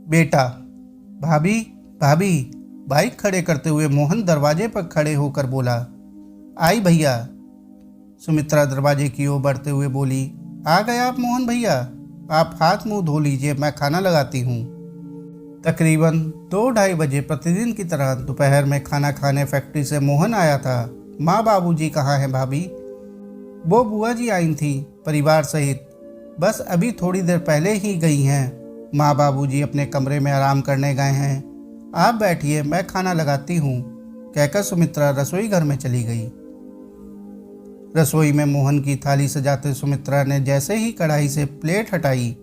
बेटा। भाभी, भाभी। बाइक खड़े करते हुए मोहन दरवाजे पर खड़े होकर बोला। आई भैया। सुमित्रा दरवाजे की ओर बढ़ते हुए बोली। आ गए आप मोहन भैया। आप हाथ मुंह धो लीजिए, मैं खाना लगाती हूँ। तकरीबन 2-2:30 बजे प्रतिदिन की तरह दोपहर में खाना खाने फैक्ट्री से मोहन आया था। माँ बाबूजी कहाँ हैं भाभी? वो बुआ जी आई थी परिवार सहित, बस अभी थोड़ी देर पहले ही गई हैं। माँ बाबूजी अपने कमरे में आराम करने गए हैं। आप बैठिए, मैं खाना लगाती हूँ, कहकर सुमित्रा रसोई घर में चली गई। रसोई में मोहन की थाली सजाते सुमित्रा ने जैसे ही कढ़ाई से प्लेट हटाई,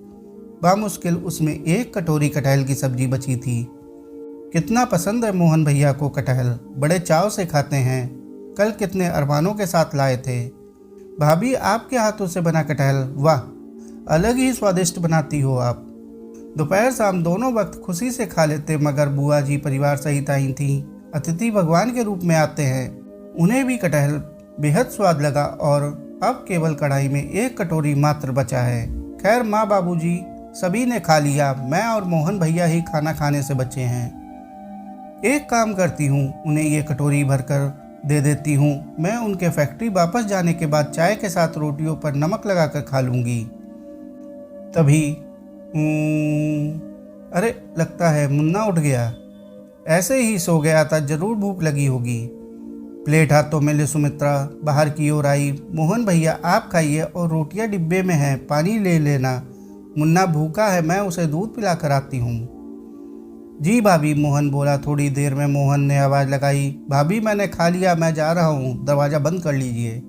बामुश्किल उसमें 1 कटोरी कटहल की सब्जी बची थी। कितना पसंद है मोहन भैया को कटहल, बड़े चाव से खाते हैं। कल कितने अरमानों के साथ लाए थे। भाभी, आपके हाथों से बना कटहल, वाह, अलग ही स्वादिष्ट बनाती हो आप। दोपहर शाम दोनों वक्त खुशी से खा लेते, मगर बुआ जी परिवार सहित आई थी। अतिथि भगवान के रूप में आते हैं। उन्हें भी कटहल बेहद स्वाद लगा और अब केवल कढ़ाई में 1 कटोरी मात्र बचा है। खैर, माँ बाबूजी सभी ने खा लिया, मैं और मोहन भैया ही खाना खाने से बचे हैं। एक काम करती हूँ, उन्हें ये कटोरी भरकर दे देती हूँ। मैं उनके फैक्ट्री वापस जाने के बाद चाय के साथ रोटियों पर नमक लगाकर खा लूँगी। तभी अरे, लगता है मुन्ना उठ गया। ऐसे ही सो गया था, जरूर भूख लगी होगी। प्लेट हाथों में ले सुमित्रा बाहर की ओर आई। मोहन भैया, आप खाइए और रोटियां डिब्बे में हैं, पानी ले लेना। मुन्ना भूखा है, मैं उसे दूध पिला कर आती हूँ। जी भाभी, मोहन बोला। थोड़ी देर में मोहन ने आवाज़ लगाई। भाभी, मैंने खा लिया, मैं जा रहा हूँ, दरवाज़ा बंद कर लीजिए।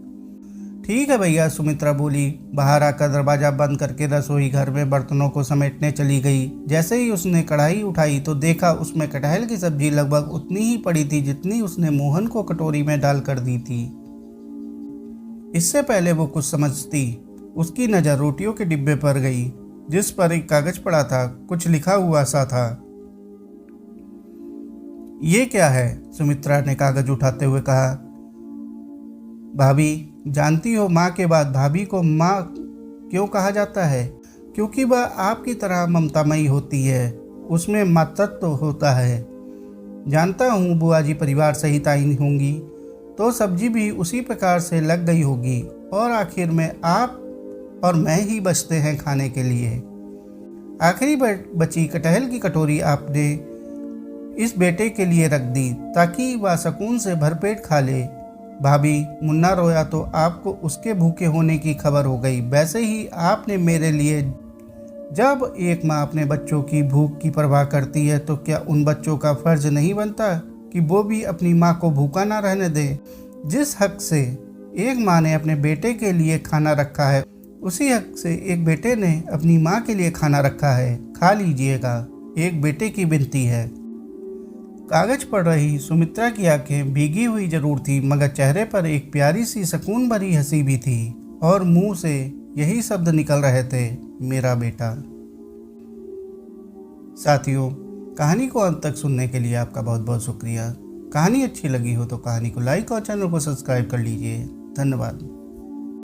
ठीक है भैया, सुमित्रा बोली। बाहर आकर दरवाज़ा बंद करके रसोई घर में बर्तनों को समेटने चली गई। जैसे ही उसने कढ़ाई उठाई तो देखा उसमें कटहल की सब्जी लगभग उतनी ही पड़ी थी जितनी उसने मोहन को कटोरी में डाल कर दी थी। इससे पहले वो कुछ समझती, उसकी नज़र रोटियों के डिब्बे पर गई, जिस पर एक कागज पड़ा था, कुछ लिखा हुआ सा था। ये क्या है? सुमित्रा ने कागज उठाते हुए कहा। भाभी, जानती हो माँ के बाद भाभी को माँ क्यों कहा जाता है? क्योंकि वह आपकी तरह ममतामयी होती है, उसमें मातृत्व होता है। जानता हूँ बुआ जी परिवार सहित आई होंगी तो सब्जी भी उसी प्रकार से लग गई होगी और आखिर में आप और मैं ही बचते हैं खाने के लिए। आखिरी बची कटहल की कटोरी आपने इस बेटे के लिए रख दी ताकि वह सुकून से भरपेट खा ले। भाभी, मुन्ना रोया तो आपको उसके भूखे होने की खबर हो गई। वैसे ही आपने मेरे लिए, जब एक माँ अपने बच्चों की भूख की परवाह करती है तो क्या उन बच्चों का फर्ज नहीं बनता कि वो भी अपनी माँ को भूखा ना रहने दे? जिस हक से एक माँ ने अपने बेटे के लिए खाना रखा है, उसी हक से एक बेटे ने अपनी माँ के लिए खाना रखा है। खा लीजिएगा, एक बेटे की विनती है। कागज पढ़ रही सुमित्रा की आंखें भीगी हुई जरूर थी, मगर चेहरे पर एक प्यारी सी सुकून भरी हंसी भी थी और मुंह से यही शब्द निकल रहे थे, मेरा बेटा। साथियों, कहानी को अंत तक सुनने के लिए आपका बहुत बहुत शुक्रिया। कहानी अच्छी लगी हो तो कहानी को लाइक और चैनल को सब्सक्राइब कर लीजिए। धन्यवाद।